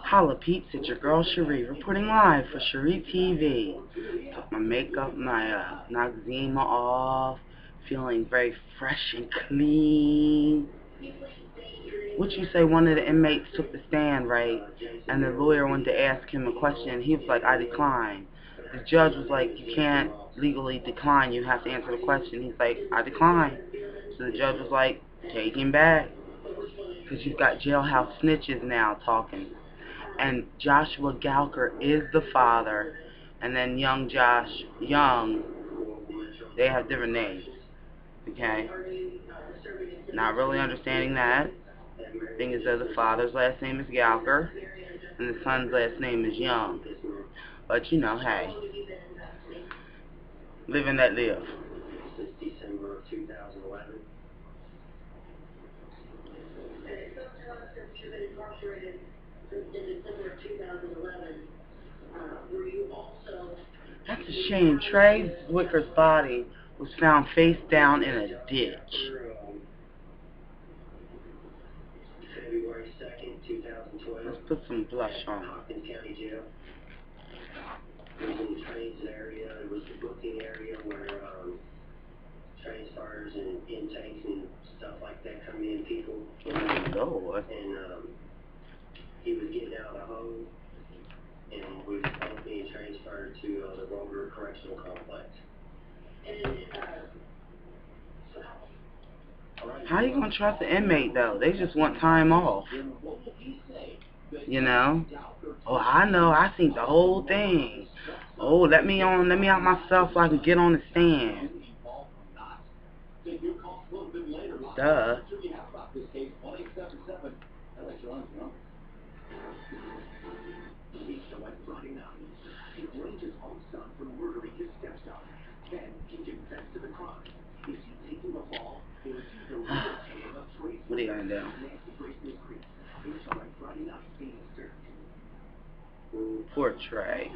Holla peeps, it's your girl Schree, reporting live for SchreeTV. Took my makeup, my noxema off, feeling very fresh and clean. What you say, one of the inmates took the stand, right? And the lawyer wanted to ask him a question. He was like, I decline. The judge was like, you can't legally decline, you have to answer the question. He's like, I decline. So the judge was like, take him back, because you've got jailhouse snitches now talking. And Joshua Gowker is the father, and then young Josh Young, they have different names, okay? Not really understanding that. Thing is that the father's last name is Gowker, and the son's last name is Young. But you know, hey, live and let live. December of 2011. That's a shame. Trey Wicker's body was found face down in a ditch. February 2nd, 2012. Let's put some blush on. Hopkins County Jail. It was in the trains area. It was the booking area where train starters and intakes and stuff like that come in, people. Lord. And he was getting out of the hole, and we was both being transferred to the Roger Correctional Complex. How you gonna trust an inmate though? They just want time off. You know? Oh, I know. I seen the whole thing. Oh, let me out myself so I can get on the stand. Duh. What are you gonna do? Poor Trey.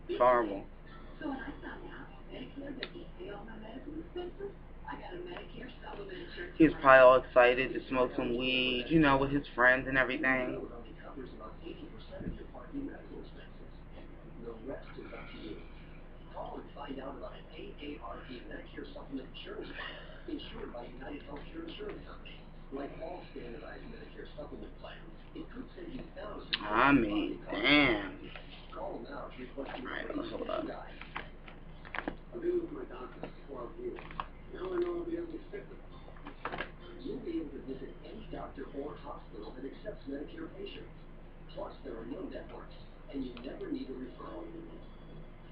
It's horrible. He was probably all excited to smoke some weed, you know, with his friends and everything. Find out about an AARP Medicare supplement insurance plan insured by United Healthcare Insurance Company. Like all standardized Medicare supplement plans, it could save you thousands. I mean, damn. Call now to request your hold up. I'll be with my doctor for you. Now I know I'll be able to fix it. You'll be able to visit any doctor or hospital that accepts Medicare patients. Plus, there are no networks, and you never need a referral.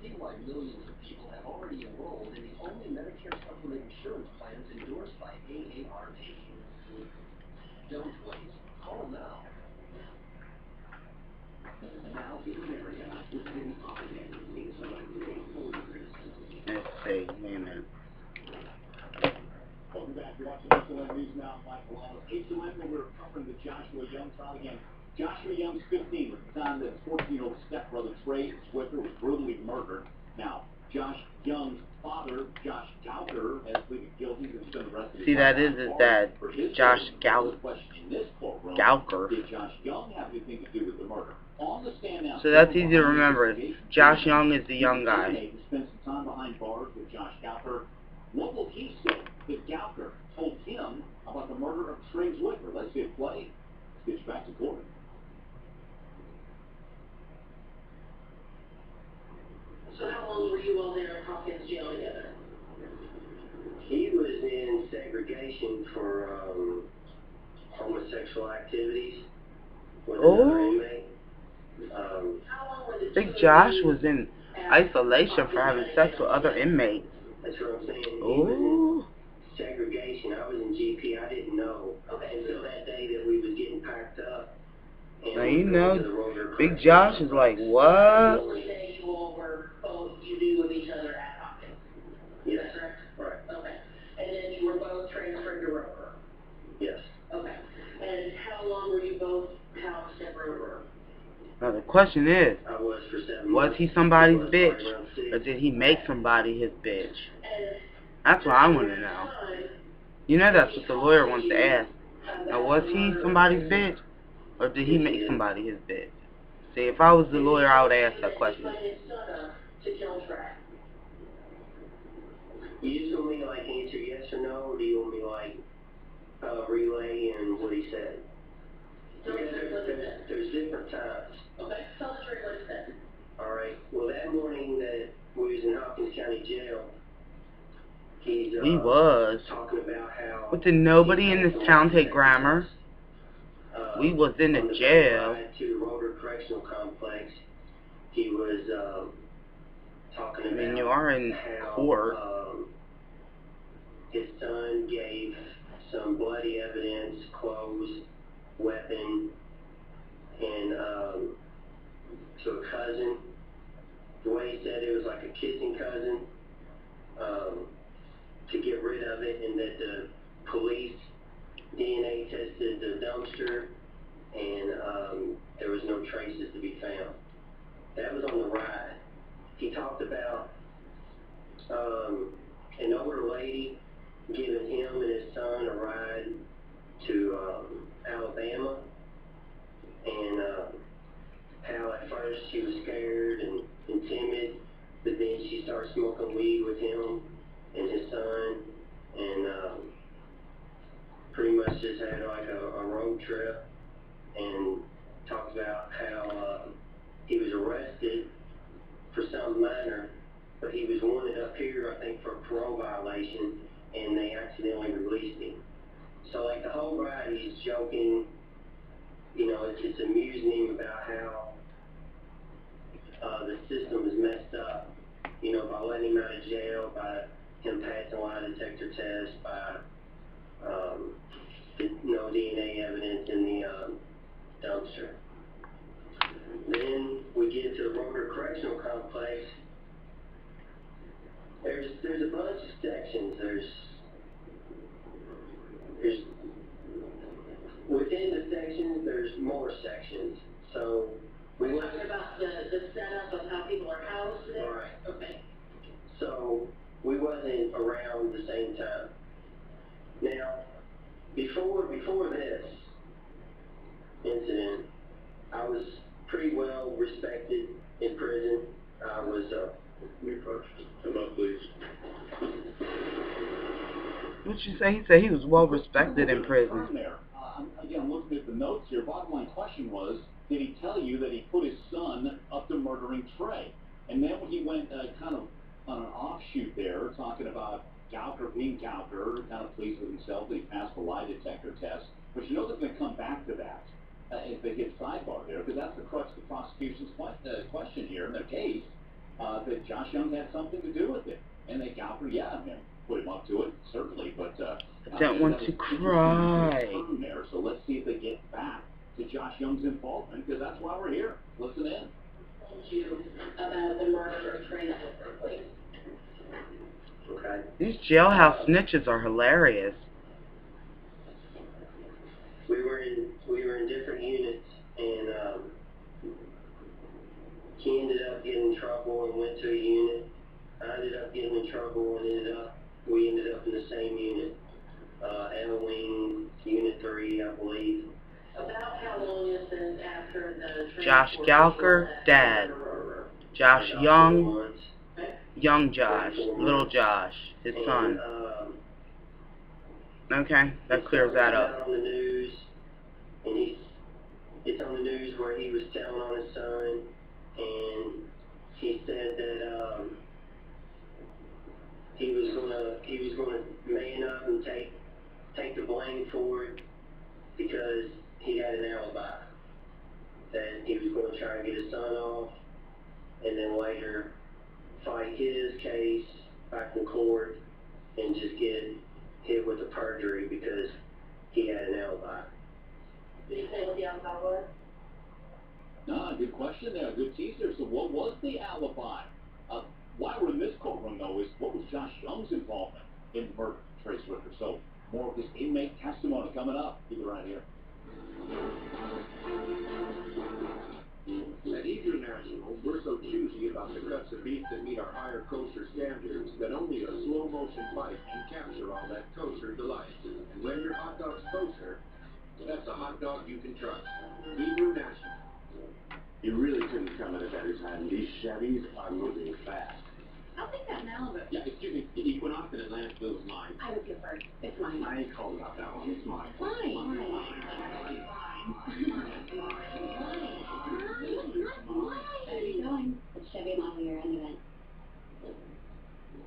See why millions of people have already enrolled in the only Medicare supplement insurance plans endorsed by AARP. Don't wait. Call now. Now in America, within Let's see. Wait a minute. Welcome back. You're watching HLN News Now. Michael Wallace. HLN, when we're covering the Joshua Young trial again. Joshua Young's 15 at the time that his 14-year-old stepbrother Trey Wicker was brutally murdered. Now, Josh Young's father, Josh Gowker, has pleaded guilty to spend the rest of his life. See, that is his dad, Josh Gowker. Did Josh Young have anything to do with the murder? On the stand now. So that's easy to remember. Josh Young is the young guy. Spent some time behind bars with Josh Gowker. What will he say that Gowker told him about the murder of Trey Wicker? Let's see it play. Let's get you back to court. So how long were you all there in Hopkins jail together? He was in segregation for homosexual activities with another inmate. Big Josh was in isolation for having sex with other inmates. That's what I'm saying. Ooh. Segregation. I was in GP. I didn't know until that day that we was getting packed up. Now you know, Big Josh is like, what? You all were both, you knew of each other at Hopkins. Yes. Is that correct? Right. Okay. And then you were both transferred to Roper. Yes. Okay. And how long were you both housed at Roper? Now the question is, I was for 7 months. was he somebody's bitch, or did he make somebody his bitch? That's what I want to know. You know that's what the lawyer wants to ask. Now, was he somebody's bitch? Or did he make somebody his bitch? See, if I was the lawyer, I would ask that question. You just want me to like answer yes or no, or do you want me to like relay and what he said? Because there's different times. Okay, tell the jury what he said. All right. Well, that morning that we was in Hopkins County Jail, he was talking about how. But did nobody in this town take grammar? We was in the jail. To the Roder Correctional Complex, he was talking about. I mean, you are in court. His son gave some bloody evidence, clothes, weapon, and to a cousin. The way he said it was like a kissing cousin, to get rid of it, and that the police DNA tested the dumpster, and there was no traces to be found. That was on the ride. He talked about an older lady giving him and his son a ride to Alabama, and how at first she was scared and timid, but then she started smoking weed with him and his son, and pretty much just had like a road trip, and talked about how he was arrested for something minor, but he was wanted up here, I think, for a parole violation, and they accidentally released him. So like the whole ride, he's joking, you know, it's amusing him about how the system is messed up, you know, by letting him out of jail, by him passing a lie detector tests, by no DNA evidence in the dumpster. Then we get to the Roder Correctional Complex. There's a bunch of sections. There's within the sections, there's more sections. So we went talking about the setup of how people are housed there? Right. Okay. So we wasn't around the same time. Now, before this incident, I was pretty well respected in prison. I was me first. Come on, please. What'd you say? He said he was well respected in prison. Again, I'm looking at the notes here. Bottom line question was, did he tell you that he put his son up to murdering Trey? And then when he went kind of on an offshoot there, talking about Gowker being Gowker, kind of pleased with himself that he passed the lie detector test. But you know they're going to come back to that if they get sidebar there, because that's the crux of the prosecution's question here in their case, that Josh Young had something to do with it. And they Gowker, put him up to it, certainly, but I don't want to cry. There, so let's see if they get back to Josh Young's involvement, because that's why we're here. Listen in. Thank you about the murder of Trey. Okay. These jailhouse snitches are hilarious. We were in different units, and he ended up getting in trouble and went to a unit. I ended up getting in trouble and we ended up in the same unit, L Wing, Unit 3, I believe. About how long is this after the Josh Gowker, Dad. Josh Young, young Josh, little Josh, his son. Okay, that clears that up. On the news, and it's on the news where he was telling on his son, and he said that he was gonna man up and take the blame for it, because he had an alibi that he was going to try and get his son off, and then later fight his case back in court and just get hit with the perjury because he had an alibi. Did he say what the alibi was? Good question there, good teaser. So what was the alibi? Why we're in this courtroom, though, is what was Josh Young's involvement in the murder of Trey Swicker? So more of his inmate testimony coming up. Keep it right here. At Eager National, we're so choosy about the cuts of beef that meet our higher kosher standards that only a slow-motion bite can capture all that kosher delight. And when your hot dog's kosher, That's a hot dog you can trust. Hebrew National. You really couldn't come at a better time. These Chevys are moving fast. I'll take that Malibu. Yeah, excuse me. The Equinox in Atlantic Blue is mine. I would get first. It's mine. I ain't called about that one. It's mine. Fine. Where are you going? The Chevy Model Year End event.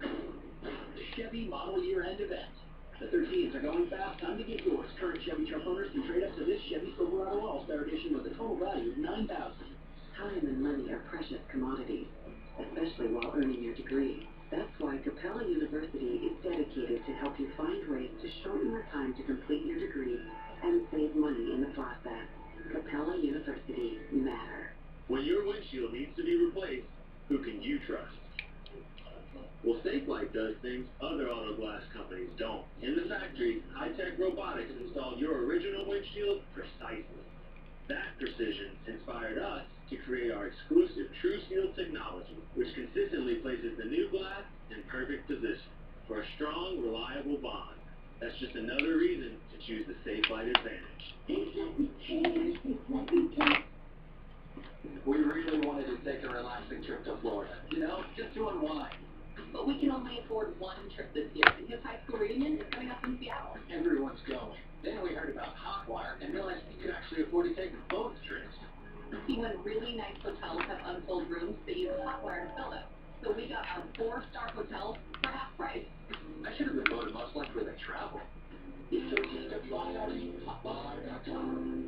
The Chevy Model Year End event. The 13s are going fast. Time to get yours. Current Chevy truck owners can trade up to this Chevy Silverado All-Star Edition with a total value of $9,000. Time and money are precious commodities, especially while earning your degree. That's why Capella University is dedicated to help you find ways to shorten the time to complete your degree and save money in the process. Capella University matter. When your windshield needs to be replaced, who can you trust? Well, SafeLight does things other auto glass companies don't. In the factory, high-tech robotics install your original windshield precisely. That precision inspired us to create our exclusive TrueSeal technology, which consistently places the new glass in perfect position for a strong, reliable bond. That's just another reason to choose the SafeLight Advantage. We really wanted to take a relaxing trip to Florida. You know, just to unwind. But we can only afford one trip this year because high school reunion is coming up in Seattle. Everyone's going. Then we heard about Hotwire and realized we could actually afford to take both trips. See, when really nice hotels have unsold rooms, they use Hotwire to fill them. So we got our 4-star hotels for half price. I should have been voted most likely to travel.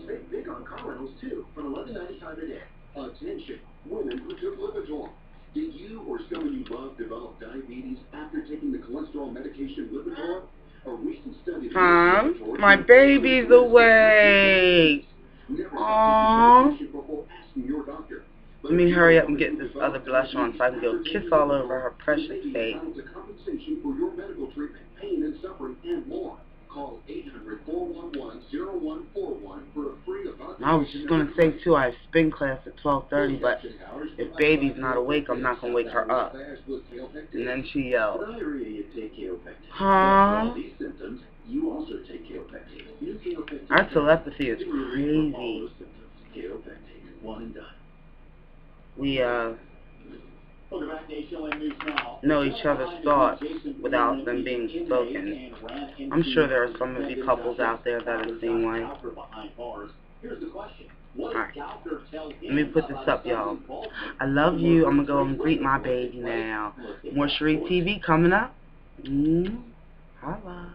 Save big on car rentals too, from $11.95 a day. Attention, women who took Lipitor. Did you or someone you love develop diabetes after taking the cholesterol medication Lipitor? A recent study... My baby's awake. Aww. Let me hurry up and get this other blush on so I can go kiss all over her precious face. Compensation for your medical treatment, pain and suffering, and more. Call 800-411-0141 for a free evaluation. I was just going to say, too, I have spin class at 12:30, but if baby's not awake, I'm not going to wake her up. And then she yelled, huh? Our telepathy is crazy. We, know each other's thoughts without them being spoken. I'm sure there are some of you couples out there that are the same way. Alright, let me put this up, y'all. I love you. I'm going to go and greet my baby now. More SchreeTV coming up. Holla.